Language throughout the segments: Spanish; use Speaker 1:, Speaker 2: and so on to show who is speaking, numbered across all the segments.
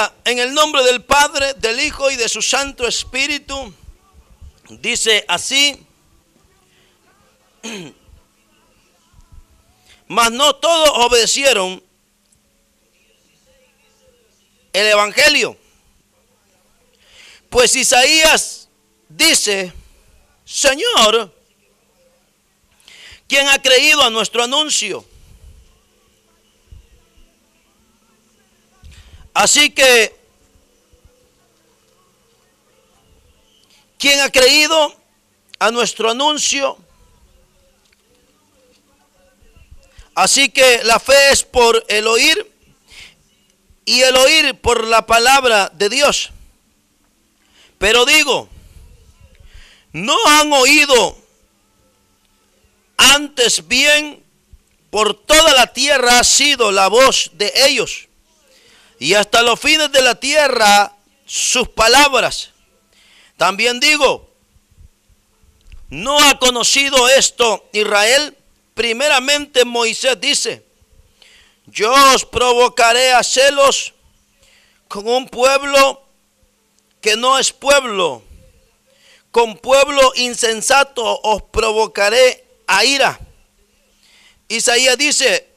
Speaker 1: Ahora, en el nombre del Padre, del Hijo y de su Santo Espíritu, dice así: mas no todos obedecieron el evangelio. Pues Isaías dice: Señor, ¿quién ha creído a nuestro anuncio? Así que, ¿quién ha creído a nuestro anuncio? Así que la fe es por el oír, y el oír por la palabra de Dios. Pero digo, ¿no han oído? Antes bien, por toda la tierra ha sido la voz de ellos, y hasta los fines de la tierra sus palabras. También digo, ¿no ha conocido esto Israel? Primeramente Moisés dice: yo os provocaré a celos con un pueblo que no es pueblo, con pueblo insensato os provocaré a ira. Isaías dice: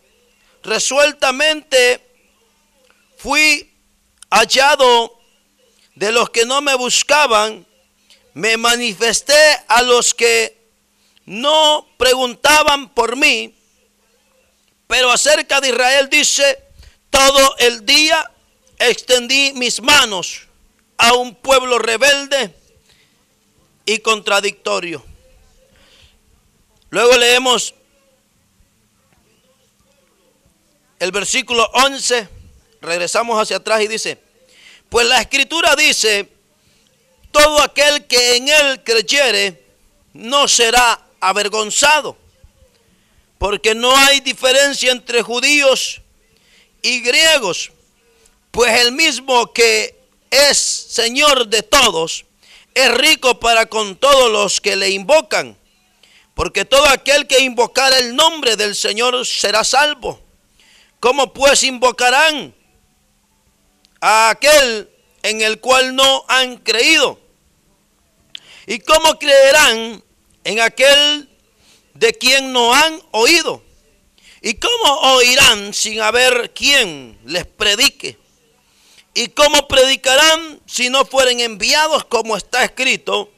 Speaker 1: resueltamente fui hallado de los que no me buscaban, me manifesté a los que no preguntaban por mí. Pero acerca de Israel dice: todo el día extendí mis manos a un pueblo rebelde y contradictorio. Luego leemos el versículo 11, regresamos hacia atrás y dice: pues la escritura dice, todo aquel que en él creyere no será avergonzado, porque no hay diferencia entre judíos y griegos, pues el mismo que es Señor de todos es rico para con todos los que le invocan, porque todo aquel que invocara el nombre del Señor será salvo. ¿Cómo pues invocarán a aquel en el cual no han creído? ¿Y cómo creerán en aquel de quien no han oído? ¿Y cómo oirán sin haber quien les predique? ¿Y cómo predicarán si no fueren enviados? Como está escrito: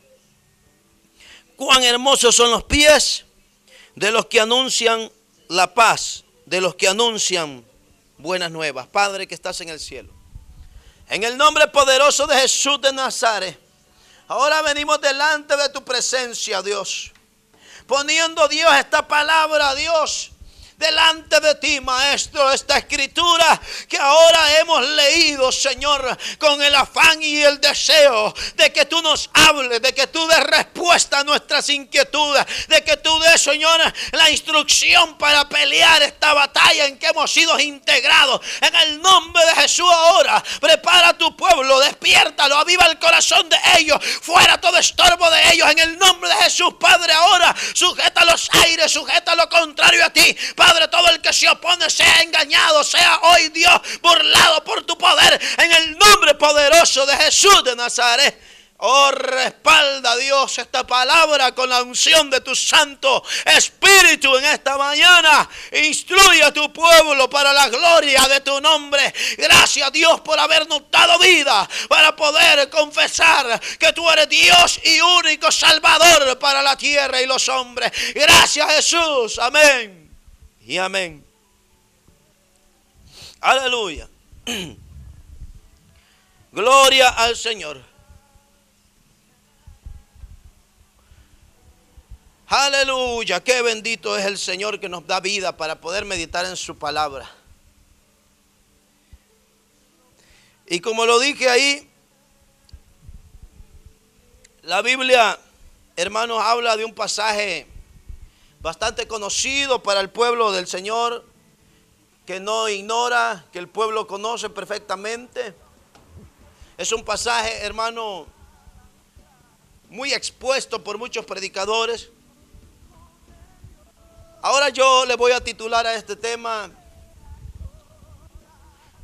Speaker 1: cuán hermosos son los pies de los que anuncian la paz, de los que anuncian buenas nuevas. Padre que estás en el cielo, en el nombre poderoso de Jesús de Nazaret, ahora venimos delante de tu presencia, Dios, poniendo, Dios, esta palabra, Dios, delante de ti, Maestro, esta escritura que ahora hemos leído, Señor, con el afán y el deseo de que tú nos hables, de que tú des respuesta a nuestras inquietudes, de que tú des, Señor, la instrucción para pelear esta batalla en que hemos sido integrados. En el nombre de Jesús, ahora prepara a tu pueblo, despiértalo, aviva el corazón de ellos, fuera todo estorbo de ellos. En el nombre de Jesús, Padre, ahora sujeta los aires, sujeta lo contrario a ti, Padre. Todo el que se opone sea engañado, sea hoy, Dios, burlado por tu poder, en el nombre poderoso de Jesús de Nazaret. Oh, respalda, Dios, esta palabra con la unción de tu Santo Espíritu en esta mañana. Instruye a tu pueblo para la gloria de tu nombre. Gracias, Dios, por habernos dado vida para poder confesar que tú eres Dios y único Salvador para la tierra y los hombres. Gracias, Jesús. Amén y amén. Aleluya. Gloria al Señor. Aleluya. Qué bendito es el Señor que nos da vida para poder meditar en su palabra. Y como lo dije ahí, la Biblia, hermanos, habla de un pasaje bastante conocido para el pueblo del Señor, que no ignora, que el pueblo conoce perfectamente. Es un pasaje, hermano, muy expuesto por muchos predicadores. Ahora yo le voy a titular a este tema: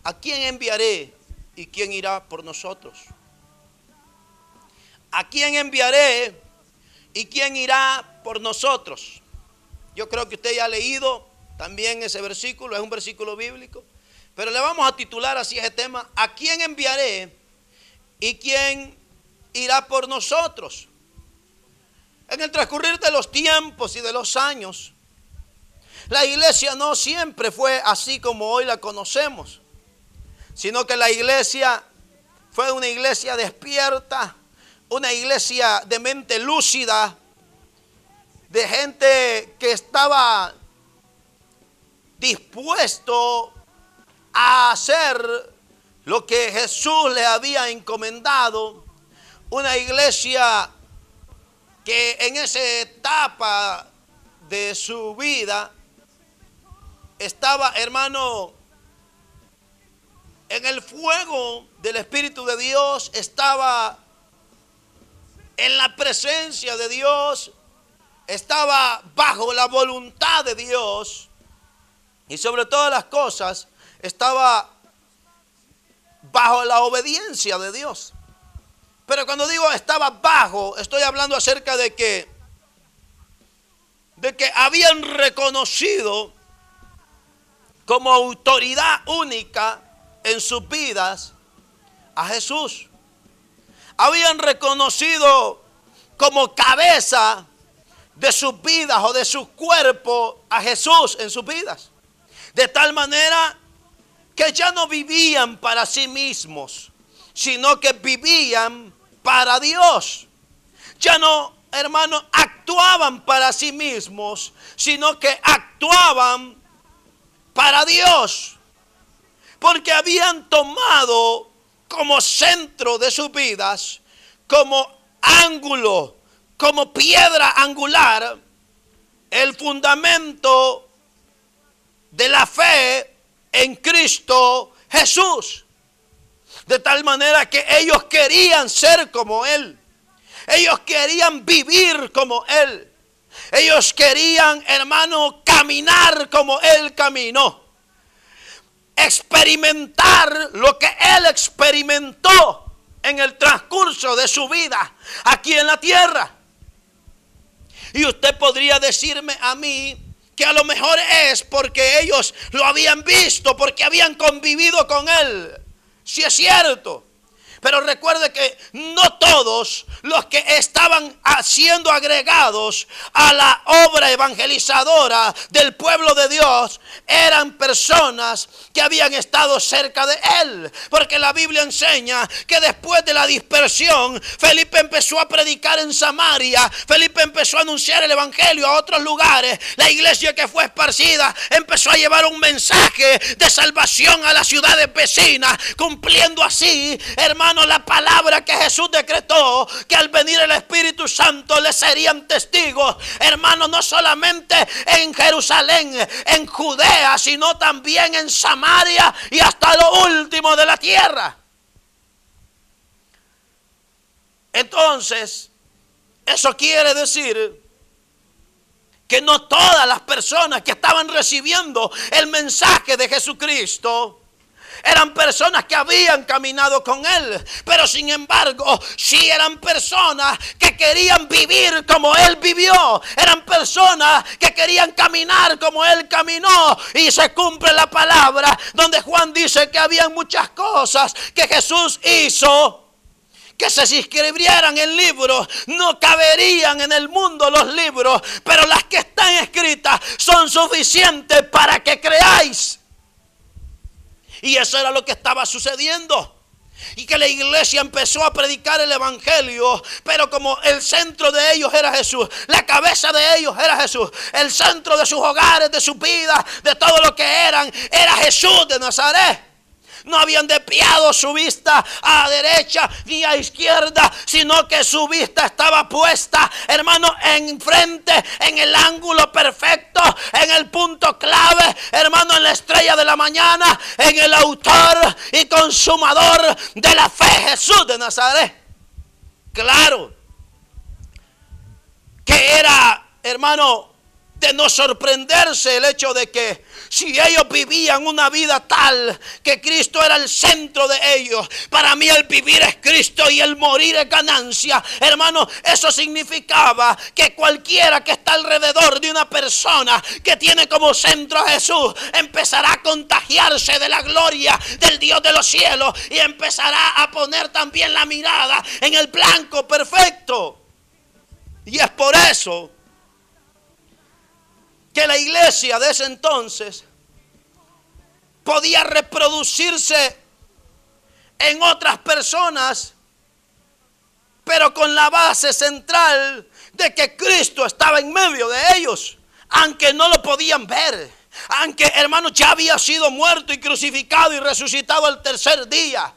Speaker 1: ¿a quién enviaré ¿y quién irá por nosotros? ¿A quién enviaré y quién irá por nosotros? Yo creo que usted ya ha leído también ese versículo, es un versículo bíblico, pero le vamos a titular así ese tema: ¿a quién enviaré y quién irá por nosotros? En el transcurrir de los tiempos y de los años, la iglesia no siempre fue así como hoy la conocemos, sino que la iglesia fue una iglesia despierta, una iglesia de mente lúcida, de gente que estaba dispuesto a hacer lo que Jesús le había encomendado. Una iglesia que en esa etapa de su vida estaba, hermano, en el fuego del Espíritu de Dios, estaba en la presencia de Dios, estaba bajo la voluntad de Dios y sobre todas las cosas estaba bajo la obediencia de Dios. Pero cuando digo estaba bajo, estoy hablando acerca de que habían reconocido como autoridad única en sus vidas a Jesús. Habían reconocido como cabeza de sus vidas o de su cuerpo a Jesús en sus vidas. De tal manera que ya no vivían para sí mismos, sino que vivían para Dios. Ya no, hermano, actuaban para sí mismos, sino que actuaban para Dios. Porque habían tomado como centro de sus vidas, como ángulo, como piedra angular, el fundamento de la fe en Cristo Jesús. De tal manera que ellos querían ser como Él. Ellos querían vivir como Él. Ellos querían, hermano, caminar como Él caminó. Experimentar lo que Él experimentó en el transcurso de su vida aquí en la tierra. Y usted podría decirme a mí que a lo mejor es porque ellos lo habían visto, porque habían convivido con Él. Sí es cierto. Pero recuerde que no todos los que estaban siendo agregados a la obra evangelizadora del pueblo de Dios eran personas que habían estado cerca de Él. Porque la Biblia enseña que después de la dispersión, Felipe empezó a predicar en Samaria. Felipe empezó a anunciar el evangelio a otros lugares. La iglesia que fue esparcida empezó a llevar un mensaje de salvación a las ciudades vecinas, cumpliendo así, hermano, la palabra que Jesús decretó, que al venir el Espíritu Santo le serían testigos, hermano, no solamente en Jerusalén, en Judea, sino también en Samaria y hasta lo último de la tierra. Entonces, eso quiere decir que no todas las personas que estaban recibiendo el mensaje de Jesucristo eran personas que habían caminado con Él, pero sin embargo, sí eran personas que querían vivir como Él vivió. Eran personas que querían caminar como Él caminó. Y se cumple la palabra donde Juan dice que había muchas cosas que Jesús hizo que se inscribieran en libros. No caberían en el mundo los libros, pero las que están escritas son suficientes para que creáis. Y eso era lo que estaba sucediendo. Y que la iglesia empezó a predicar el evangelio, pero como el centro de ellos era Jesús, la cabeza de ellos era Jesús, el centro de sus hogares, de sus vidas, de todo lo que eran, era Jesús de Nazaret. No habían desviado su vista a derecha ni a izquierda, sino que su vista estaba puesta, hermano, enfrente, en el ángulo perfecto, en el punto clave, hermano, en la estrella de la mañana, en el autor y consumador de la fe, Jesús de Nazaret. Claro que era, hermano, de no sorprenderse el hecho de que si ellos vivían una vida tal que Cristo era el centro de ellos, para mí el vivir es Cristo y el morir es ganancia. Hermano, eso significaba que cualquiera que está alrededor de una persona que tiene como centro a Jesús empezará a contagiarse de la gloria del Dios de los cielos y empezará a poner también la mirada en el blanco perfecto. Y es por eso que la iglesia de ese entonces podía reproducirse en otras personas, pero con la base central de que Cristo estaba en medio de ellos, aunque no lo podían ver, aunque, hermanos, ya había sido muerto y crucificado y resucitado al tercer día.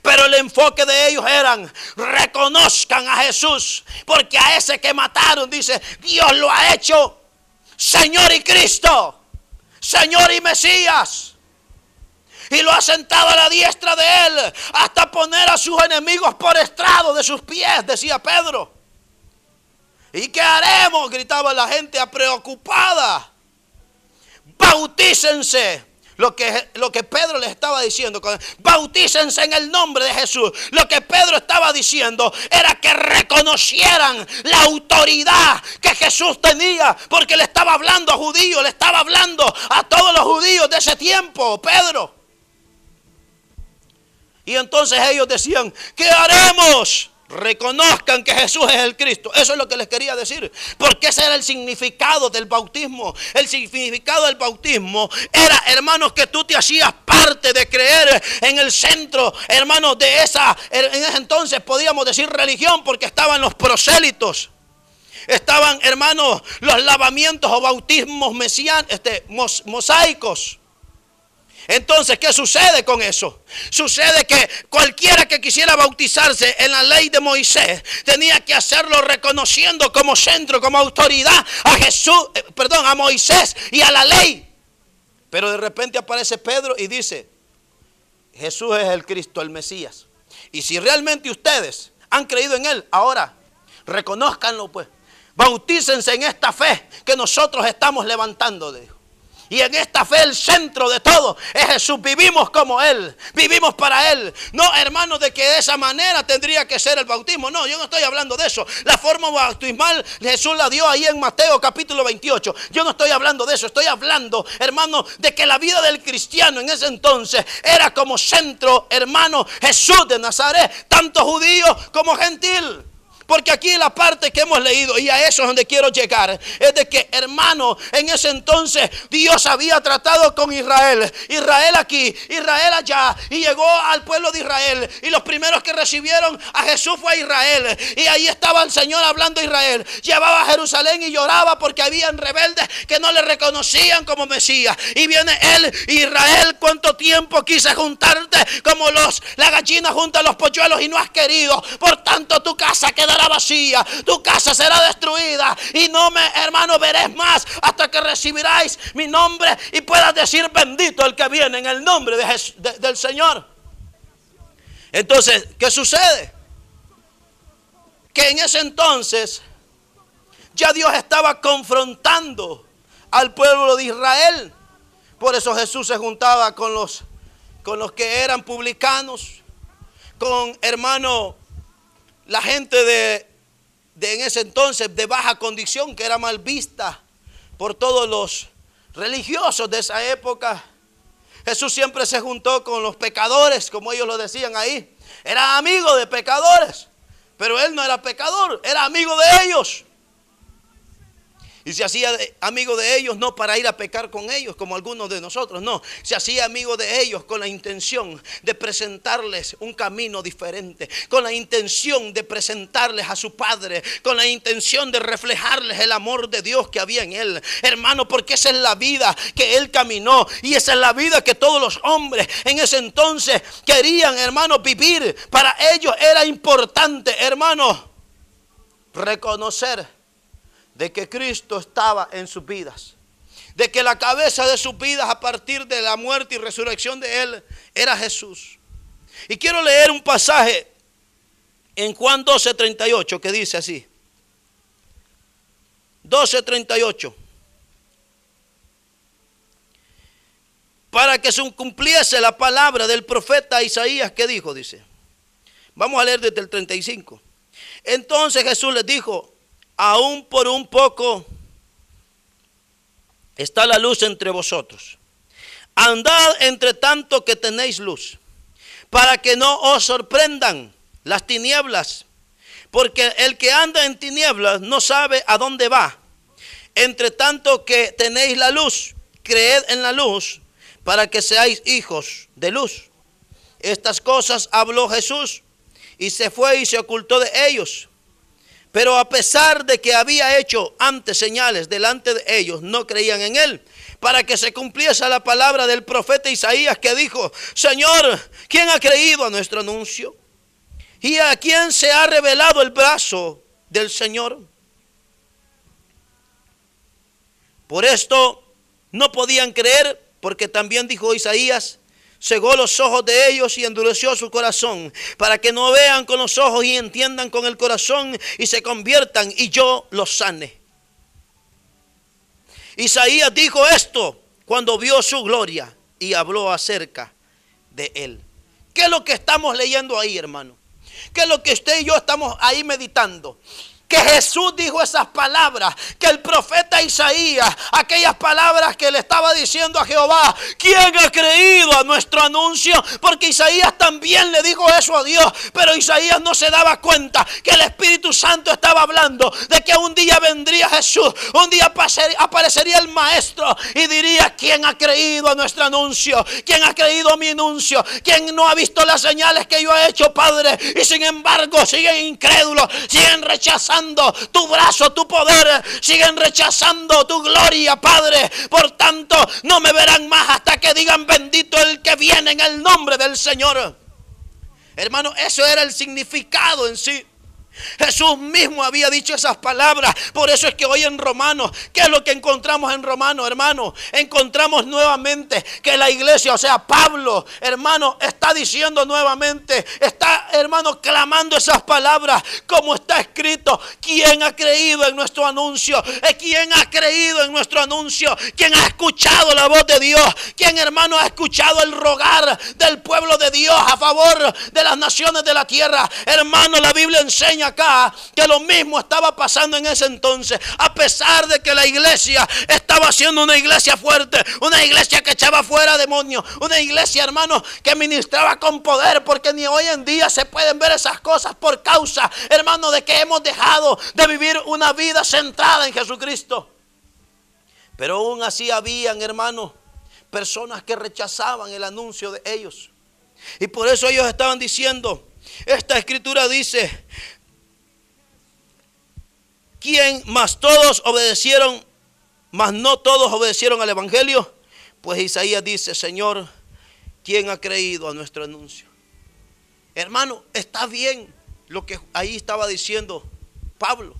Speaker 1: Pero el enfoque de ellos eran: reconozcan a Jesús, porque a ese que mataron, dice, Dios lo ha hecho Señor y Cristo, Señor y Mesías, y lo ha sentado a la diestra de Él hasta poner a sus enemigos por estrado de sus pies, decía Pedro. ¿Y qué haremos?, gritaba la gente preocupada. Bautícense. Lo que Pedro les estaba diciendo, bautícense en el nombre de Jesús. Lo que Pedro estaba diciendo era que reconocieran la autoridad que Jesús tenía, porque le estaba hablando a judíos, le estaba hablando a todos los judíos de ese tiempo, Pedro. Y entonces ellos decían: ¿qué haremos? Reconozcan que Jesús es el Cristo. Eso es lo que les quería decir, porque ese era el significado del bautismo. El significado del bautismo era, hermanos, que tú te hacías parte de creer en el centro, hermanos, de esa, en ese entonces podíamos decir religión, porque estaban los prosélitos, estaban, hermanos, los lavamientos o bautismos mosaicos. Entonces, ¿qué sucede con eso? Sucede que cualquiera que quisiera bautizarse en la ley de Moisés tenía que hacerlo reconociendo como centro, como autoridad a Jesús, a Moisés y a la ley. Pero de repente aparece Pedro y dice: Jesús es el Cristo, el Mesías. Y si realmente ustedes han creído en Él, ahora reconózcanlo, pues. Bautícense en esta fe que nosotros estamos levantando, dijo. Y en esta fe el centro de todo es Jesús. Vivimos como Él, vivimos para Él. No, hermanos, de que de esa manera tendría que ser el bautismo. No, yo no estoy hablando de eso. La forma bautismal Jesús la dio ahí en Mateo capítulo 28. Yo no estoy hablando de eso. Estoy hablando, hermano, de que la vida del cristiano en ese entonces era como centro, hermano, Jesús de Nazaret, tanto judío como gentil. Porque aquí la parte que hemos leído, y a eso es donde quiero llegar, es de que, hermano, en ese entonces Dios había tratado con Israel. Israel aquí, Israel allá, y llegó al pueblo de Israel. Y los primeros que recibieron a Jesús fue a Israel. Y ahí estaba el Señor hablando a Israel. Llevaba a Jerusalén y lloraba porque habían rebeldes que no le reconocían como Mesías. Y viene Él, Israel, ¿cuánto tiempo quise juntarte como la gallina junta los polluelos y no has querido? Por tanto, tu casa quedará vacía, tu casa será destruida y no me, hermano, veréis más hasta que recibiráis mi nombre y puedas decir: bendito el que viene en el nombre del Señor. Entonces, ¿qué sucede? Que en ese entonces ya Dios estaba confrontando al pueblo de Israel. Por eso Jesús se juntaba con los que eran publicanos, con, hermano, la gente de en ese entonces de baja condición, que era mal vista por todos los religiosos de esa época. Jesús siempre se juntó con los pecadores, como ellos lo decían ahí. Era amigo de pecadores, pero Él no era pecador, era amigo de ellos. Y se hacía amigo de ellos no para ir a pecar con ellos como algunos de nosotros, no. Se hacía amigo de ellos con la intención de presentarles un camino diferente, con la intención de presentarles a su Padre, con la intención de reflejarles el amor de Dios que había en Él. Hermano, porque esa es la vida que Él caminó y esa es la vida que todos los hombres en ese entonces querían, hermano, vivir. Para ellos era importante, hermano, reconocer de que Cristo estaba en sus vidas, de que la cabeza de sus vidas a partir de la muerte y resurrección de Él era Jesús. Y quiero leer un pasaje en Juan 12:38 que dice así: 12:38. Para que se cumpliese la palabra del profeta Isaías que dijo, dice. Vamos a leer desde el 35. Entonces Jesús les dijo: aún por un poco está la luz entre vosotros. Andad entre tanto que tenéis luz, para que no os sorprendan las tinieblas, porque el que anda en tinieblas no sabe a dónde va. Entre tanto que tenéis la luz, creed en la luz, para que seáis hijos de luz. Estas cosas habló Jesús y se fue y se ocultó de ellos. Pero a pesar de que había hecho antes señales delante de ellos, no creían en él, para que se cumpliese la palabra del profeta Isaías que dijo: Señor, ¿quién ha creído a nuestro anuncio? ¿Y a quién se ha revelado el brazo del Señor? Por esto no podían creer, porque también dijo Isaías: cegó los ojos de ellos y endureció su corazón, para que no vean con los ojos y entiendan con el corazón y se conviertan y yo los sane. Isaías dijo esto cuando vio su gloria y habló acerca de él. ¿Qué es lo que estamos leyendo ahí, hermano? ¿Qué es lo que usted y yo estamos ahí meditando? Que Jesús dijo esas palabras, que el profeta Isaías, aquellas palabras que le estaba diciendo a Jehová: ¿quién ha creído a nuestro anuncio? Porque Isaías también le dijo eso a Dios, pero Isaías no se daba cuenta que el Espíritu Santo estaba hablando de que un día vendría Jesús, un día aparecería el Maestro y diría: ¿quién ha creído a nuestro anuncio? ¿Quién ha creído a mi anuncio? ¿Quién no ha visto las señales que yo he hecho, Padre? Y sin embargo siguen incrédulos, siguen rechazando tu brazo, tu poder, siguen rechazando tu gloria, Padre. Por tanto, no me verán más hasta que digan: bendito el que viene en el nombre del Señor. Hermano, eso era el significado en sí. Jesús mismo había dicho esas palabras. Por eso es que hoy en Romanos, ¿qué es lo que encontramos en Romanos, hermano? Encontramos nuevamente que la iglesia, o sea, Pablo, hermano, está diciendo nuevamente, está, hermano, clamando esas palabras como está escrito: ¿quién ha creído en nuestro anuncio? ¿Quién ha creído en nuestro anuncio? ¿Quién ha escuchado la voz de Dios? ¿Quién, hermano, ha escuchado el rogar del pueblo de Dios a favor de las naciones de la tierra? Hermano, la Biblia enseña acá que lo mismo estaba pasando en ese entonces. A pesar de que la iglesia estaba siendo una iglesia fuerte, una iglesia que echaba fuera demonios, una iglesia, hermano, que ministraba con poder, porque ni hoy en día se pueden ver esas cosas por causa, hermano, de que hemos dejado de vivir una vida centrada en Jesucristo. Pero aún así habían, hermano, personas que rechazaban el anuncio de ellos, y por eso ellos estaban diciendo: esta escritura dice: ¿quién? Mas todos obedecieron, mas no todos obedecieron al evangelio. Pues Isaías dice: Señor, ¿quién ha creído a nuestro anuncio? Hermano, está bien lo que ahí estaba diciendo Pablo.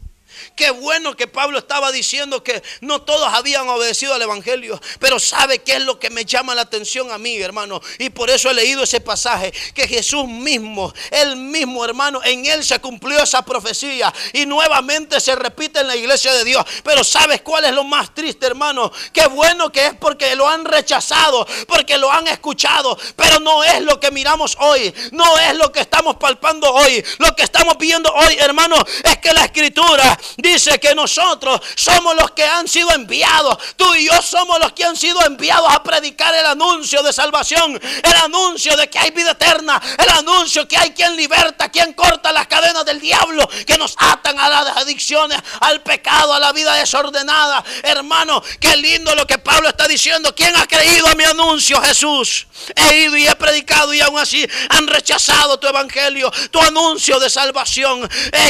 Speaker 1: Qué bueno que Pablo estaba diciendo que no todos habían obedecido al evangelio. Pero ¿sabe qué es lo que me llama la atención a mí, hermano? Y por eso he leído ese pasaje, que Jesús mismo, él mismo, hermano, en él se cumplió esa profecía y nuevamente se repite en la iglesia de Dios. Pero ¿sabes cuál es lo más triste, hermano? Qué bueno que es porque lo han rechazado, porque lo han escuchado, pero no es lo que miramos hoy, no es lo que estamos palpando hoy. Lo que estamos viendo hoy, hermano, es que la escritura dice que nosotros somos los que han sido enviados. Tú y yo somos los que han sido enviados a predicar el anuncio de salvación, el anuncio de que hay vida eterna, el anuncio que hay quien liberta, quien corta las cadenas del diablo que nos atan a las adicciones, al pecado, a la vida desordenada. Hermano, qué lindo lo que Pablo está diciendo. ¿Quién ha creído a mi anuncio? Jesús. He ido y he predicado y aún así han rechazado tu evangelio, tu anuncio de salvación.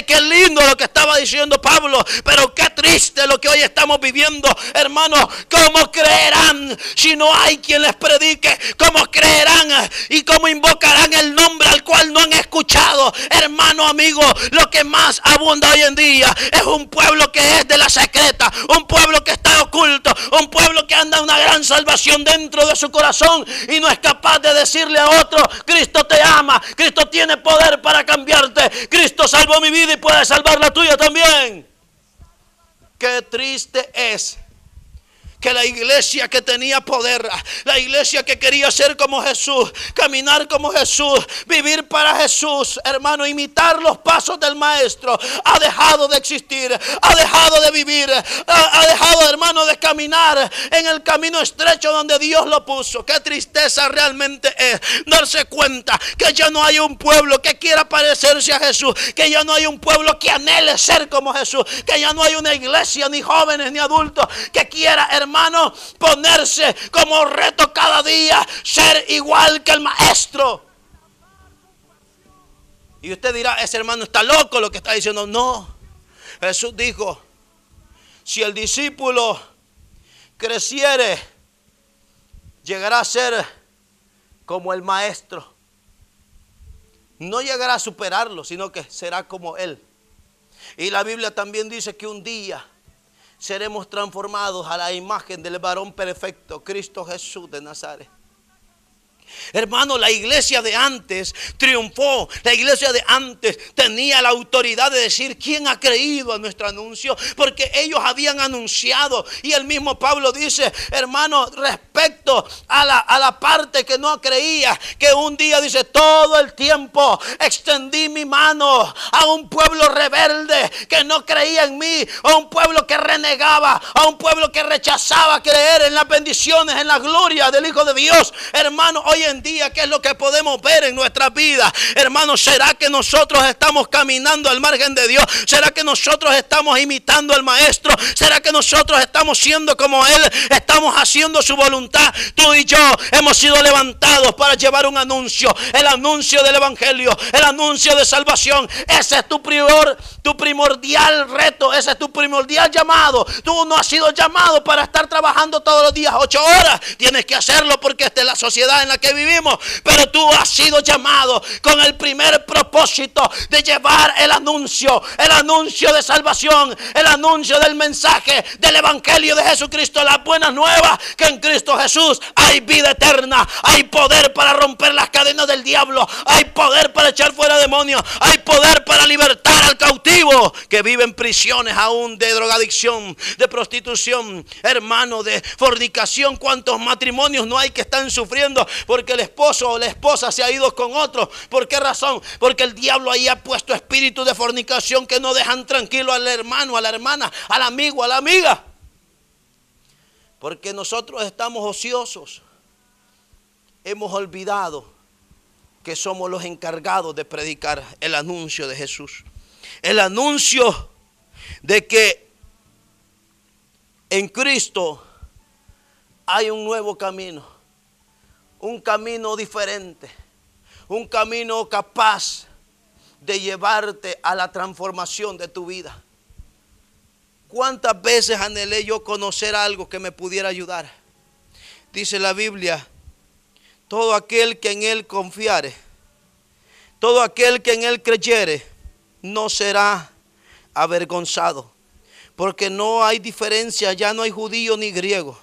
Speaker 1: Qué lindo lo que estaba diciendo Pablo, pero qué triste lo que hoy estamos viviendo, hermano. ¿Cómo creerán si no hay quien les predique? ¿Cómo creerán y cómo invocarán el nombre al cual no han escuchado? Hermano, amigo, lo que más abunda hoy en día es un pueblo que es de la secreta, un pueblo que está oculto, un pueblo que anda una gran salvación dentro de su corazón y no es capaz de decirle a otro: Cristo te ama, Cristo tiene poder para cambiarte, Cristo salvó mi vida y puede salvar la tuya también. Qué triste es que la iglesia que tenía poder, la iglesia que quería ser como Jesús, caminar como Jesús, vivir para Jesús, hermano, imitar los pasos del Maestro, ha dejado de existir, ha dejado de vivir, ha dejado, hermano, de caminar en el camino estrecho donde Dios lo puso. Qué tristeza realmente es darse cuenta que ya no hay un pueblo que quiera parecerse a Jesús, que ya no hay un pueblo que anhele ser como Jesús, que ya no hay una iglesia, ni jóvenes, ni adultos, que quiera, hermano, ponerse como reto cada día ser igual que el Maestro. Y usted dirá, ese hermano está loco lo que está diciendo. No, Jesús dijo, si el discípulo creciere, llegará a ser como el Maestro. No llegará a superarlo, sino que será como Él. Y la Biblia también dice que un día seremos transformados a la imagen del varón perfecto, Cristo Jesús de Nazaret. Hermano, la iglesia de antes triunfó. La iglesia de antes tenía la autoridad de decir quién ha creído a nuestro anuncio, porque ellos habían anunciado. Y el mismo Pablo dice, hermano, respecto a la parte que no creía, que un día dice, todo el tiempo extendí mi mano a un pueblo rebelde que no creía en mí, a un pueblo que renegaba, a un pueblo que rechazaba creer en las bendiciones, en la gloria del Hijo de Dios. Hermano, hoy en día, ¿qué es lo que podemos ver en nuestra vida? Hermano, ¿será que nosotros estamos caminando al margen de Dios? ¿Será que nosotros estamos imitando al Maestro? ¿Será que nosotros estamos siendo como Él? ¿Estamos haciendo su voluntad? Tú y yo hemos sido levantados para llevar un anuncio, el anuncio del Evangelio, el anuncio de salvación. Ese es tu primordial reto, ese es tu primordial llamado. Tú no has sido llamado para estar trabajando todos los días 8 horas. Tienes que hacerlo porque esta es la sociedad en la que vivimos, pero tú has sido llamado con el primer propósito de llevar el anuncio de salvación, el anuncio del mensaje del Evangelio de Jesucristo, las buenas nuevas, que en Cristo Jesús hay vida eterna, hay poder para romper las cadenas del diablo, hay poder para echar fuera demonios, hay poder para libertar al cautivo que vive en prisiones aún de drogadicción, de prostitución, hermano, de fornicación. ¿Cuántos matrimonios no hay que están sufriendo porque el esposo o la esposa se ha ido con otro? ¿Por qué razón? Porque el diablo ahí ha puesto espíritus de fornicación que no dejan tranquilo al hermano, a la hermana, al amigo, a la amiga. Porque nosotros estamos ociosos. Hemos olvidado que somos los encargados de predicar el anuncio de Jesús. El anuncio de que en Cristo hay un nuevo camino. Un camino diferente, un camino capaz de llevarte a la transformación de tu vida. ¿Cuántas veces anhelé yo conocer algo que me pudiera ayudar? Dice la Biblia, todo aquel que en Él confiare, todo aquel que en Él creyere, no será avergonzado. Porque no hay diferencia, ya no hay judío ni griego.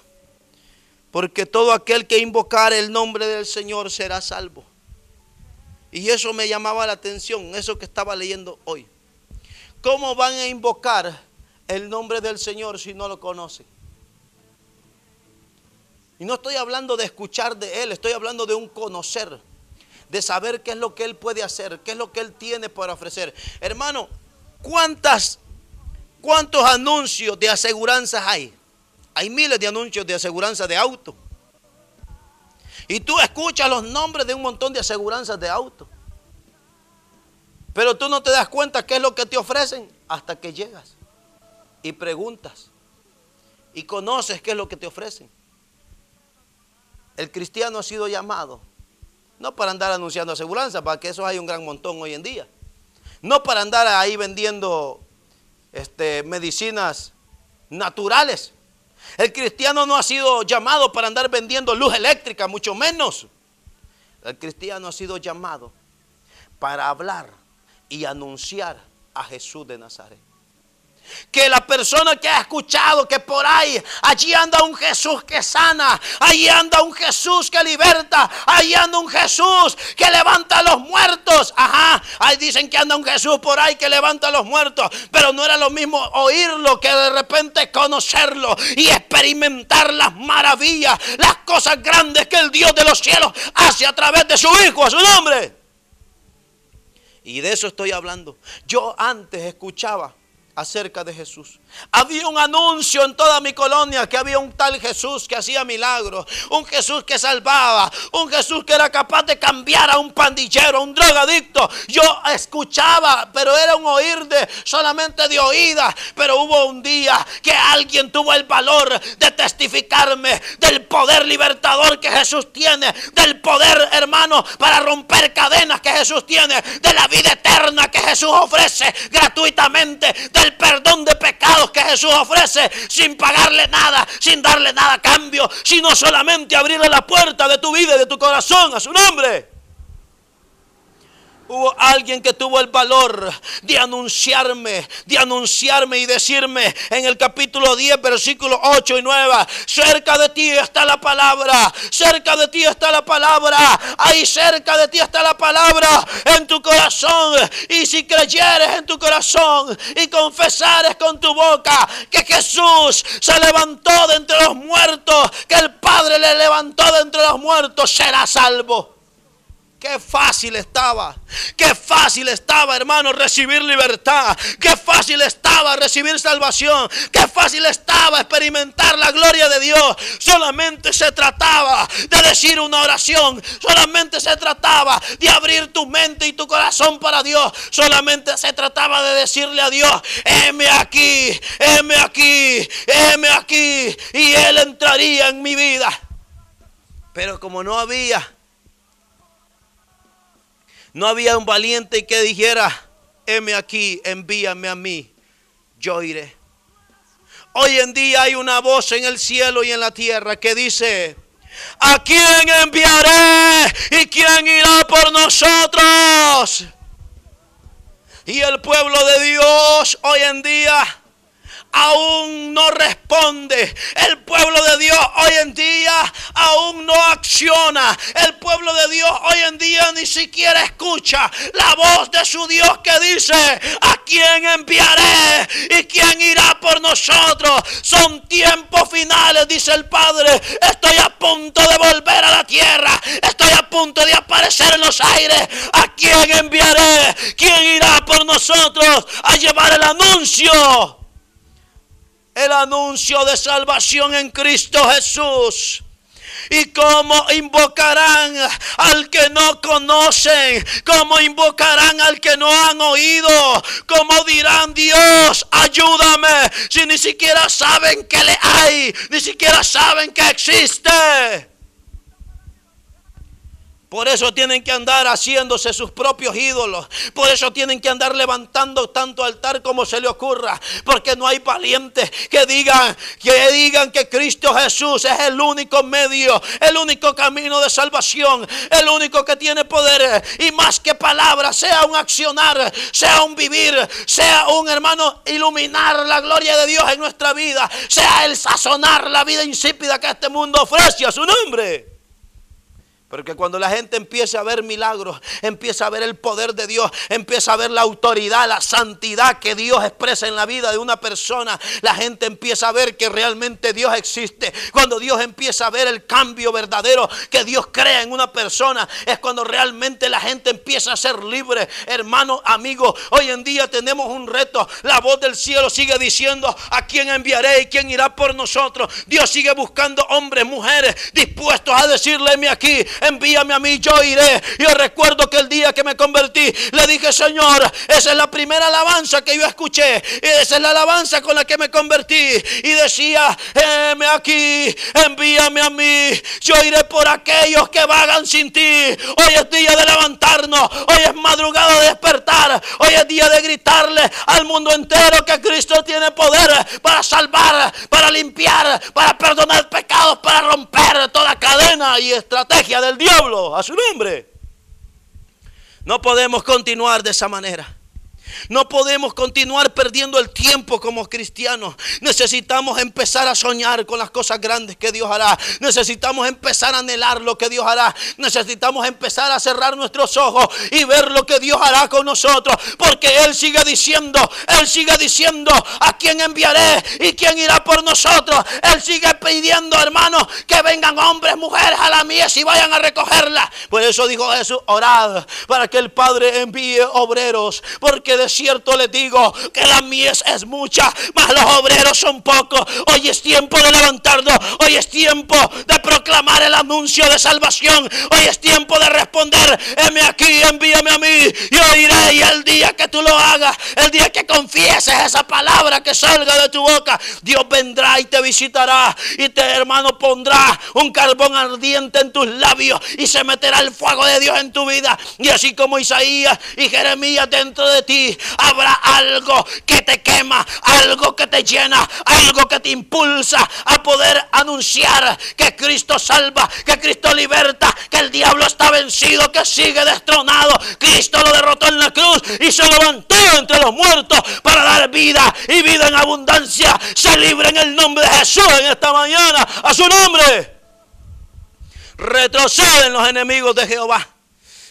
Speaker 1: Porque todo aquel que invocare el nombre del Señor será salvo. Y eso me llamaba la atención, eso que estaba leyendo hoy. ¿Cómo van a invocar el nombre del Señor si no lo conocen? Y no estoy hablando de escuchar de Él, estoy hablando de un conocer, de saber qué es lo que Él puede hacer, qué es lo que Él tiene para ofrecer. Hermano, ¿cuántos anuncios de aseguranzas hay? Hay miles de anuncios de aseguranza de auto. Y tú escuchas los nombres de un montón de aseguranzas de auto. Pero tú no te das cuenta qué es lo que te ofrecen hasta que llegas y preguntas y conoces qué es lo que te ofrecen. El cristiano ha sido llamado no para andar anunciando aseguranza, para que eso hay un gran montón hoy en día. No para andar ahí vendiendo medicinas naturales. El cristiano no ha sido llamado para andar vendiendo luz eléctrica, mucho menos. El cristiano ha sido llamado para hablar y anunciar a Jesús de Nazaret. Que la persona que ha escuchado que por ahí, allí anda un Jesús que sana, allí anda un Jesús que liberta, allí anda un Jesús que levanta a los muertos. Ajá, ahí dicen que anda un Jesús por ahí que levanta a los muertos, pero no era lo mismo oírlo que de repente conocerlo y experimentar las maravillas, las cosas grandes que el Dios de los cielos hace a través de su Hijo, a su nombre. Y de eso estoy hablando. Yo antes escuchaba acerca de Jesús. Había un anuncio en toda mi colonia que había un tal Jesús que hacía milagros, un Jesús que salvaba, un Jesús que era capaz de cambiar a un pandillero, a un drogadicto. Yo escuchaba, pero era un oír solamente de oídas. Pero hubo un día que alguien tuvo el valor de testificarme del poder libertador que Jesús tiene, del poder, hermano, para romper cadenas que Jesús tiene, de la vida eterna que Jesús ofrece gratuitamente, del perdón de pecados que Jesús ofrece sin pagarle nada, sin darle nada a cambio, sino solamente abrirle la puerta de tu vida y de tu corazón a su nombre. Hubo alguien que tuvo el valor de anunciarme y decirme en el capítulo 10, versículos 8 y 9, cerca de ti está la palabra, cerca de ti está la palabra, ahí cerca de ti está la palabra en tu corazón. Y si creyeres en tu corazón y confesares con tu boca que Jesús se levantó de entre los muertos, que el Padre le levantó de entre los muertos, serás salvo. Qué fácil estaba, hermano, recibir libertad. Qué fácil estaba recibir salvación. Qué fácil estaba experimentar la gloria de Dios. Solamente se trataba de decir una oración. Solamente se trataba de abrir tu mente y tu corazón para Dios. Solamente se trataba de decirle a Dios: heme aquí, heme aquí, heme aquí. Y Él entraría en mi vida. Pero como no había un valiente que dijera: heme aquí, envíame a mí, yo iré. Hoy en día hay una voz en el cielo y en la tierra que dice: ¿a quién enviaré y quién irá por nosotros? Y el pueblo de Dios hoy en día aún no responde. El pueblo de Dios hoy en día aún no acciona. El pueblo de Dios hoy en día ni siquiera escucha la voz de su Dios que dice: ¿a quién enviaré y quién irá por nosotros? Son tiempos finales, dice el Padre. Estoy a punto de volver a la tierra. Estoy a punto de aparecer en los aires. ¿A quién enviaré? ¿Quién irá por nosotros a llevar el anuncio? El anuncio de salvación en Cristo Jesús. ¿Y cómo invocarán al que no conocen? ¿Cómo invocarán al que no han oído? ¿Cómo dirán: Dios, ayúdame? Si ni siquiera saben que le hay, ni siquiera saben que existe. Por eso tienen que andar haciéndose sus propios ídolos. Por eso tienen que andar levantando tanto altar como se le ocurra. Porque no hay valientes que digan que Cristo Jesús es el único medio, el único camino de salvación, el único que tiene poder. Y más que palabras, sea un accionar, sea un vivir, sea un, hermano, iluminar la gloria de Dios en nuestra vida, sea el sazonar la vida insípida que este mundo ofrece a su nombre. Porque cuando la gente empieza a ver milagros, empieza a ver el poder de Dios, empieza a ver la autoridad, la santidad que Dios expresa en la vida de una persona, la gente empieza a ver que realmente Dios existe. Cuando Dios empieza a ver el cambio verdadero que Dios crea en una persona, es cuando realmente la gente empieza a ser libre. Hermano, amigo, hoy en día tenemos un reto. La voz del cielo sigue diciendo: ¿a quién enviaré y quién irá por nosotros? Dios sigue buscando hombres, mujeres dispuestos a decirle: heme aquí, envíame a mí, yo iré. Yo recuerdo que el día que me convertí, le dije: Señor, esa es la primera alabanza que yo escuché, y esa es la alabanza con la que me convertí. Y decía: heme aquí, envíame a mí, yo iré por aquellos que vagan sin ti. Hoy es día de levantarnos, hoy es madrugada de despertar, hoy es día de gritarle al mundo entero que Cristo tiene poder para salvar, para limpiar, para perdonar pecados, para romper toda cadena y estrategia del diablo, a su nombre. No podemos continuar de esa manera. No podemos continuar perdiendo el tiempo como cristianos. Necesitamos empezar a soñar con las cosas grandes que Dios hará. Necesitamos empezar a anhelar lo que Dios hará. Necesitamos empezar a cerrar nuestros ojos y ver lo que Dios hará con nosotros. Porque Él sigue diciendo, ¿a quién enviaré y quién irá por nosotros? Él sigue pidiendo, hermanos, que vengan hombres, mujeres a la mies y vayan a recogerla. Por eso dijo Jesús, orad para que el Padre envíe obreros. Porque de cierto les digo que la mies es mucha, mas los obreros son pocos. Hoy es tiempo de levantarnos. Hoy es tiempo de proclamar el anuncio de salvación. Hoy es tiempo de responder, heme aquí, envíame a mí. Yo iré, y el día que tú lo hagas, el día que confieses esa palabra que salga de tu boca, Dios vendrá y te visitará. Y te, hermano, pondrá un carbón ardiente en tus labios y se meterá el fuego de Dios en tu vida. Y así como Isaías y Jeremías, dentro de ti habrá algo que te quema, algo que te llena, algo que te impulsa a poder anunciar que Cristo salva, que Cristo liberta, que el diablo está vencido, que sigue destronado. Cristo lo derrotó en la cruz y se levantó entre los muertos para dar vida y vida en abundancia. Se libre en el nombre de Jesús en esta mañana, a su nombre. Retroceden los enemigos de Jehová.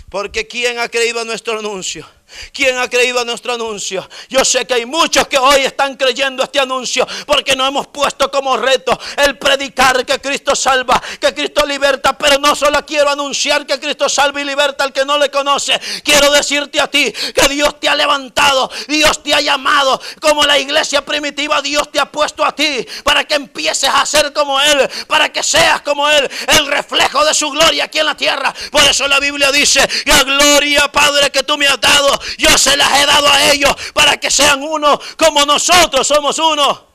Speaker 1: Porque ¿quién ha creído a nuestro anuncio? ¿Quién ha creído a nuestro anuncio? Yo sé que hay muchos que hoy están creyendo este anuncio, porque nos hemos puesto como reto el predicar que Cristo salva, que Cristo liberta. Pero no solo quiero anunciar que Cristo salva y liberta al que no le conoce. Quiero decirte a ti que Dios te ha levantado, Dios te ha llamado. Como la iglesia primitiva, Dios te ha puesto a ti para que empieces a ser como Él, para que seas como Él, el reflejo de su gloria aquí en la tierra. Por eso la Biblia dice, la gloria, Padre, que tú me has dado, yo se las he dado a ellos para que sean uno como nosotros somos uno.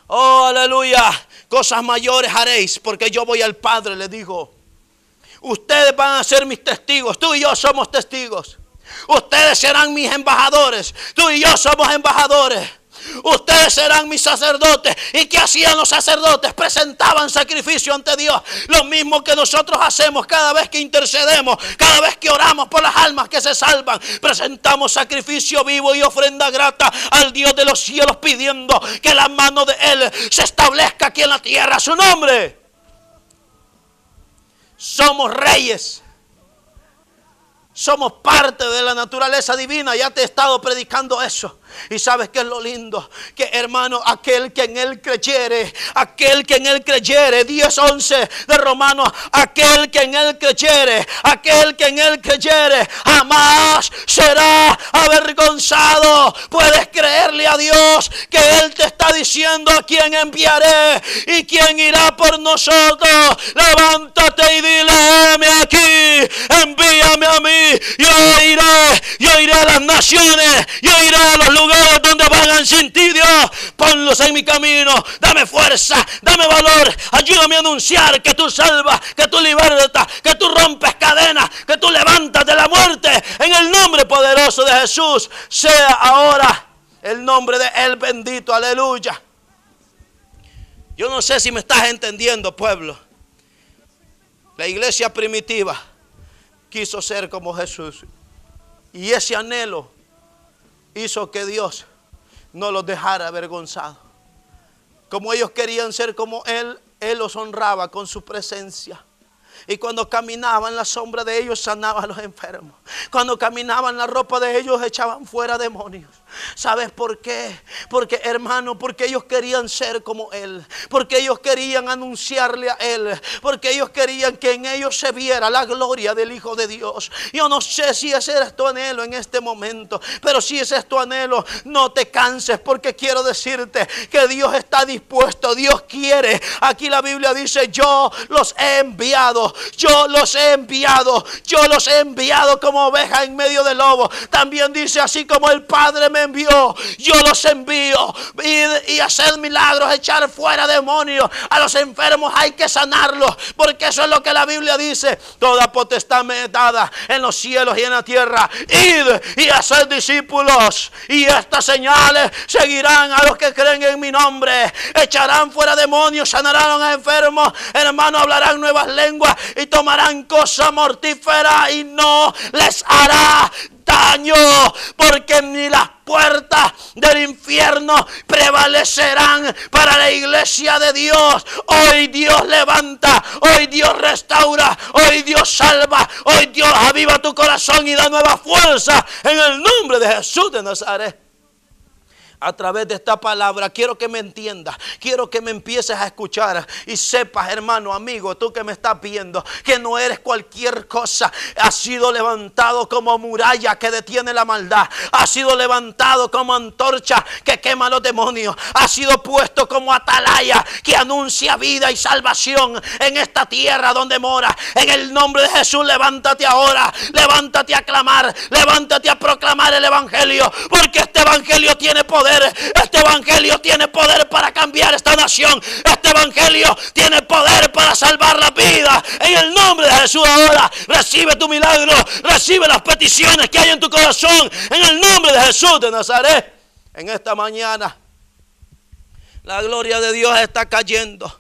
Speaker 1: Oh, aleluya. Cosas mayores haréis porque yo voy al Padre, le dijo. Ustedes van a ser mis testigos. Tú y yo somos testigos. Ustedes serán mis embajadores. Tú y yo somos embajadores. Ustedes serán mis sacerdotes. ¿Y qué hacían los sacerdotes? Presentaban sacrificio ante Dios. Lo mismo que nosotros hacemos cada vez que intercedemos, cada vez que oramos por las almas que se salvan. Presentamos sacrificio vivo y ofrenda grata al Dios de los cielos, pidiendo que la mano de Él se establezca aquí en la tierra a su nombre. Somos reyes. Somos parte de la naturaleza divina. Ya te he estado predicando eso. Y sabes qué es lo lindo, que hermano, aquel que en Él creyere, 10:11 de Romanos, aquel que en Él creyere, jamás será avergonzado. Puedes creerle a Dios que Él te está diciendo, a quién enviaré y quién irá por nosotros. Levántate y dile, heme aquí, envíame a mí. Yo iré a las naciones, yo iré a los lugares donde vagan sin ti, Dios. Ponlos en mi camino, dame fuerza, dame valor, ayúdame a anunciar que tú salvas, que tú libertas, que tú rompes cadenas, que tú levantas de la muerte. En el nombre poderoso de Jesús, sea ahora el nombre de Él bendito, aleluya. Yo no sé si me estás entendiendo, pueblo. La iglesia primitiva quiso ser como Jesús, y ese anhelo hizo que Dios no los dejara avergonzados. Como ellos querían ser como Él, Él los honraba con su presencia. Y cuando caminaba en la sombra de ellos, sanaba a los enfermos. Cuando caminaban en la ropa de ellos, echaban fuera demonios. ¿Sabes por qué? Porque, hermano, porque ellos querían ser como Él. Porque ellos querían anunciarle a Él. Porque ellos querían que en ellos se viera la gloria del Hijo de Dios. Yo no sé si ese es tu anhelo en este momento, pero si ese es tu anhelo, no te canses, porque quiero decirte que Dios está dispuesto. Dios quiere. Aquí la Biblia dice, yo los he enviado. Yo los he enviado como oveja en medio de lobos. También dice, así como el Padre me envió, yo los envío. Y hacer milagros, echar fuera demonios. A los enfermos hay que sanarlos, porque eso es lo que la Biblia dice. Toda potestad me es dada en los cielos y en la tierra. Id y haced discípulos, y estas señales seguirán a los que creen en mi nombre. Echarán fuera demonios, sanarán a los enfermos, hermanos, hablarán nuevas lenguas y tomarán cosa mortífera y no les hará daño, porque ni las puertas del infierno prevalecerán para la iglesia de Dios. Hoy Dios levanta, hoy Dios restaura, hoy Dios salva, hoy Dios aviva tu corazón y da nueva fuerza en el nombre de Jesús de Nazaret. A través de esta palabra quiero que me entiendas, quiero que me empieces a escuchar y sepas, hermano, amigo, tú que me estás viendo, que no eres cualquier cosa. Has sido levantado como muralla que detiene la maldad, has sido levantado como antorcha que quema los demonios, has sido puesto como atalaya que anuncia vida y salvación en esta tierra donde mora. En el nombre de Jesús, levántate ahora, levántate a clamar, levántate a proclamar el evangelio, porque este evangelio tiene poder. Este evangelio tiene poder para cambiar esta nación. Este evangelio tiene poder para salvar la vida. En el nombre de Jesús ahora recibe tu milagro, recibe las peticiones que hay en tu corazón. En el nombre de Jesús de Nazaret. En esta mañana la gloria de Dios está cayendo.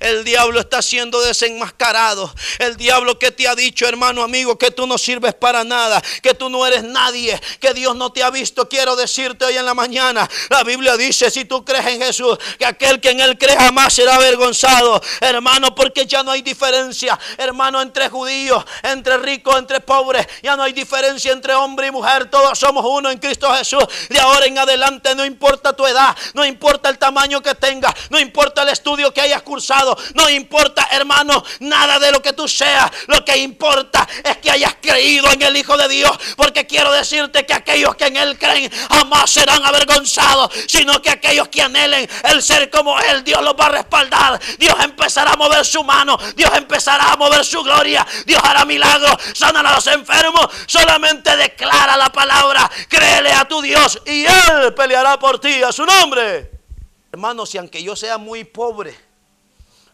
Speaker 1: El diablo está siendo desenmascarado. El diablo que te ha dicho, hermano, amigo, que tú no sirves para nada, que tú no eres nadie, que Dios no te ha visto. Quiero decirte hoy en la mañana, la Biblia dice, si tú crees en Jesús, que aquel que en él cree jamás será avergonzado. Hermano, porque ya no hay diferencia, hermano, entre judíos, entre ricos, entre pobres. Ya no hay diferencia entre hombre y mujer. Todos somos uno en Cristo Jesús. De ahora en adelante, no importa tu edad, no importa el tamaño que tengas, no importa el estudio que hayas cursado, no importa, hermano, nada de lo que tú seas. Lo que importa es que hayas creído en el Hijo de Dios, porque quiero decirte que aquellos que en él creen jamás serán avergonzados, sino que aquellos que anhelen el ser como él, Dios los va a respaldar. Dios empezará a mover su mano, Dios empezará a mover su gloria, Dios hará milagros, sanará a los enfermos. Solamente declara la palabra, créele a tu Dios y él peleará por ti, a su nombre. Hermano, si aunque yo sea muy pobre,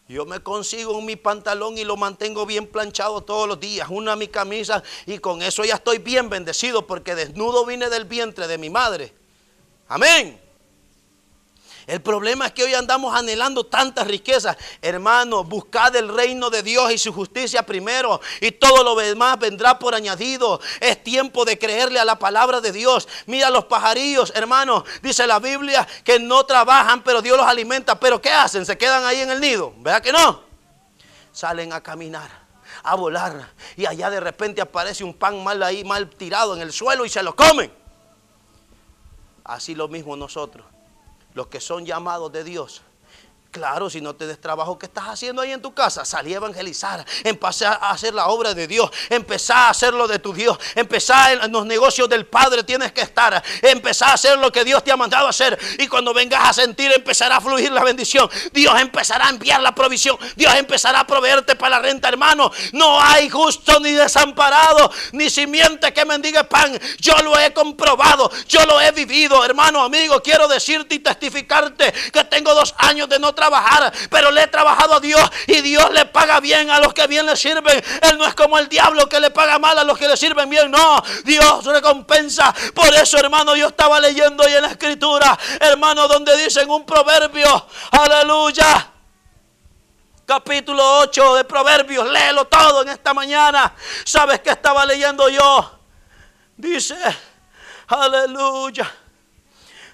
Speaker 1: yo me consigo mi pantalón y lo mantengo bien planchado todos los días, una mi camisa, y con eso ya estoy bien bendecido, porque desnudo vine del vientre de mi madre. Amén. El problema es que hoy andamos anhelando tantas riquezas. Hermano, buscad el reino de Dios y su justicia primero, y todo lo demás vendrá por añadido. Es tiempo de creerle a la palabra de Dios. Mira los pajarillos, hermano, dice la Biblia que no trabajan, pero Dios los alimenta. ¿Pero qué hacen? Se quedan ahí en el nido, ¿verdad que no? Salen a caminar, a volar, y allá de repente aparece un pan mal ahí, mal tirado en el suelo, y se lo comen. Así lo mismo nosotros, los que son llamados de Dios. Claro, si no te des trabajo, ¿qué estás haciendo ahí en tu casa? Salí a evangelizar, empecé a hacer la obra de Dios, empezá a hacer lo de tu Dios, empezá en los negocios del Padre, tienes que estar, empezá a hacer lo que Dios te ha mandado a hacer, y cuando vengas a sentir empezará a fluir la bendición, Dios empezará a enviar la provisión, Dios empezará a proveerte para la renta, hermano. No hay justo ni desamparado, ni simiente que mendigue pan. Yo lo he comprobado, yo lo he vivido, hermano, amigo. Quiero decirte y testificarte que tengo 2 años de no trabajar, pero le he trabajado a Dios, y Dios le paga bien a los que bien le sirven. Él no es como el diablo que le paga mal a los que le sirven bien. No, Dios recompensa. Por eso, hermano, yo estaba leyendo hoy en la escritura, hermano, donde dicen un proverbio, aleluya, capítulo 8 de Proverbios, léelo todo en esta mañana. ¿Sabes qué estaba leyendo yo? Dice, aleluya,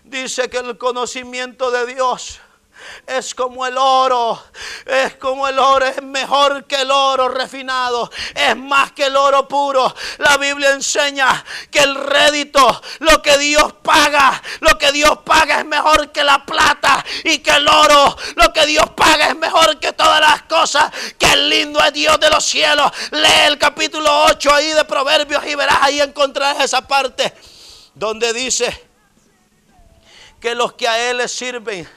Speaker 1: dice que el conocimiento de Dios es como el oro, es como el oro, es mejor que el oro refinado, es más que el oro puro. La Biblia enseña que el rédito, lo que Dios paga es mejor que la plata, y que el oro, lo que Dios paga es mejor que todas las cosas. Que lindo es Dios de los cielos. Lee el capítulo 8 ahí de Proverbios y verás, ahí encontrarás esa parte donde dice que los que a Él les sirven,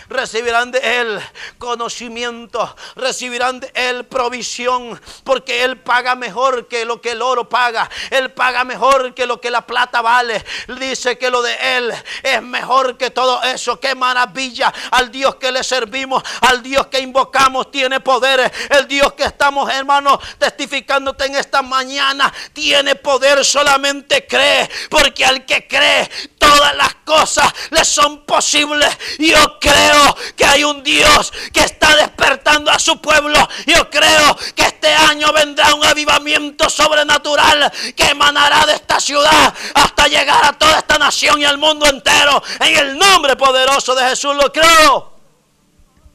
Speaker 1: recibirán de Él conocimiento, recibirán de Él provisión, porque Él paga mejor que lo que el oro paga, Él paga mejor que lo que la plata vale. Dice que lo de Él es mejor que todo eso. ¡Qué maravilla! Al Dios que le servimos, al Dios que invocamos, tiene poder. El Dios que estamos, hermanos, testificándote en esta mañana, tiene poder. Solamente cree, porque al que cree, todas las cosas le son posibles. Yo creo creo que hay un Dios que está despertando a su pueblo. Yo creo que este año vendrá un avivamiento sobrenatural que emanará de esta ciudad hasta llegar a toda esta nación y al mundo entero. En el nombre poderoso de Jesús lo creo.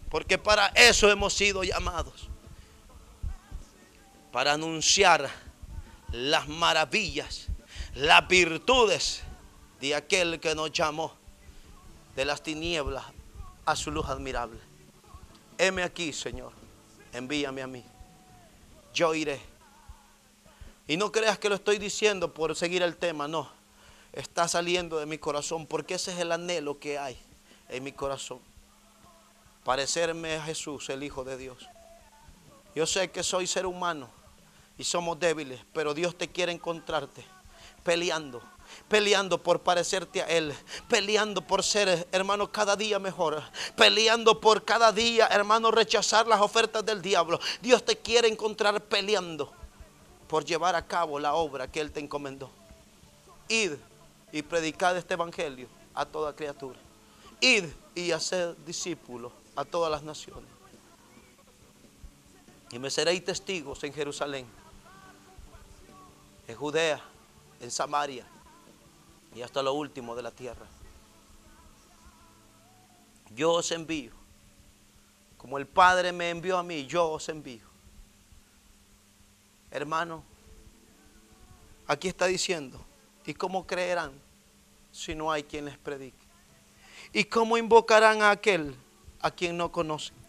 Speaker 1: Porque para eso hemos sido llamados. Para anunciar las maravillas, las virtudes de aquel que nos llamó de las tinieblas a su luz admirable. Heme aquí, Señor, envíame a mí, yo iré. Y no creas que lo estoy diciendo por seguir el tema, no, está saliendo de mi corazón, porque ese es el anhelo que hay en mi corazón, parecerme a Jesús, el Hijo de Dios. Yo sé que soy ser humano y somos débiles, pero Dios te quiere encontrarte peleando por parecerte a Él, peleando por ser, hermano, cada día mejor, peleando por cada día, hermano, rechazar las ofertas del diablo. Dios te quiere encontrar peleando por llevar a cabo la obra que Él te encomendó. Id y predicad este evangelio a toda criatura. Id y haced discípulos a todas las naciones. Y me seréis testigos en Jerusalén, en Judea, en Samaria y hasta lo último de la tierra. Yo os envío, como el Padre me envió a mí, yo os envío. Hermano, aquí está diciendo, ¿y cómo creerán si no hay quien les predique? ¿Y cómo invocarán a aquel a quien no conocen?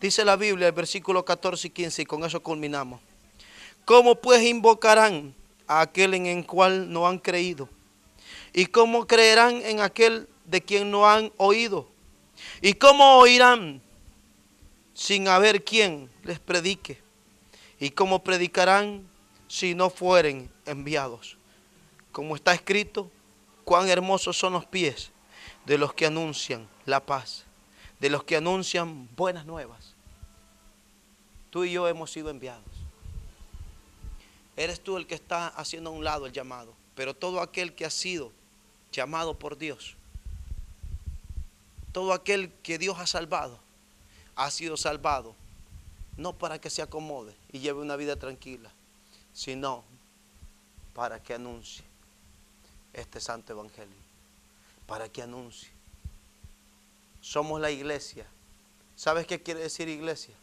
Speaker 1: Dice la Biblia, el versículo 14 y 15, y con eso culminamos. ¿Cómo pues invocarán a aquel en el cual no han creído? ¿Y cómo creerán en aquel de quien no han oído? ¿Y cómo oirán sin haber quien les predique? ¿Y cómo predicarán si no fueren enviados? Como está escrito, cuán hermosos son los pies de los que anuncian la paz, de los que anuncian buenas nuevas. Tú y yo hemos sido enviados. Eres tú el que está haciendo a un lado el llamado, pero todo aquel que ha sido llamado por Dios, todo aquel que Dios ha salvado, ha sido salvado no para que se acomode y lleve una vida tranquila, sino para que anuncie este santo evangelio, para que anuncie. Somos la iglesia. ¿Sabes qué quiere decir iglesia?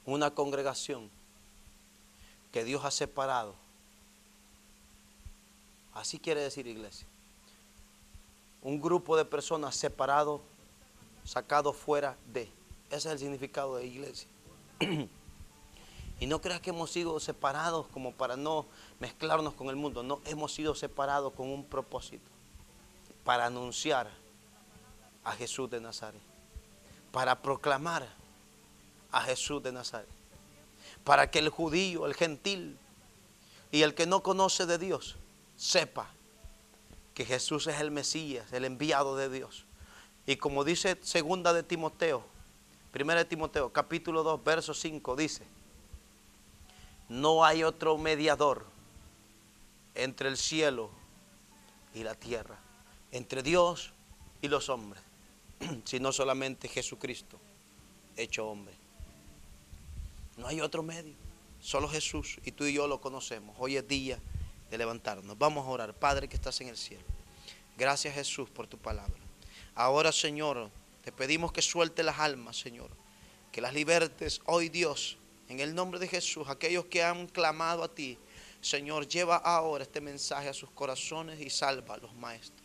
Speaker 1: Una congregación que Dios ha separado. Así quiere decir iglesia. Un grupo de personas separado, sacado fuera de. Ese es el significado de iglesia. Y no creas que hemos sido separados como para no mezclarnos con el mundo. No, hemos sido separados con un propósito. Para anunciar a Jesús de Nazaret. Para proclamar a Jesús de Nazaret. Para que el judío, el gentil y el que no conoce de Dios sepa que Jesús es el Mesías, el enviado de Dios. Y como dice segunda de Timoteo, primera de Timoteo, capítulo 2, verso 5, dice: no hay otro mediador entre el cielo y la tierra, entre Dios y los hombres, sino solamente Jesucristo hecho hombre. No hay otro medio, solo Jesús, y tú y yo lo conocemos. Hoy es día de levantarnos. Vamos a orar. Padre que estás en el cielo, gracias Jesús por tu palabra. Ahora, Señor, te pedimos que suelte las almas, Señor, que las libertes hoy, Dios, en el nombre de Jesús. Aquellos que han clamado a ti, Señor, lleva ahora este mensaje a sus corazones y sálvalos, Maestro.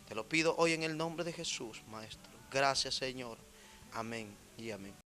Speaker 1: Te lo pido hoy en el nombre de Jesús, Maestro. Gracias, Señor. Amén y amén.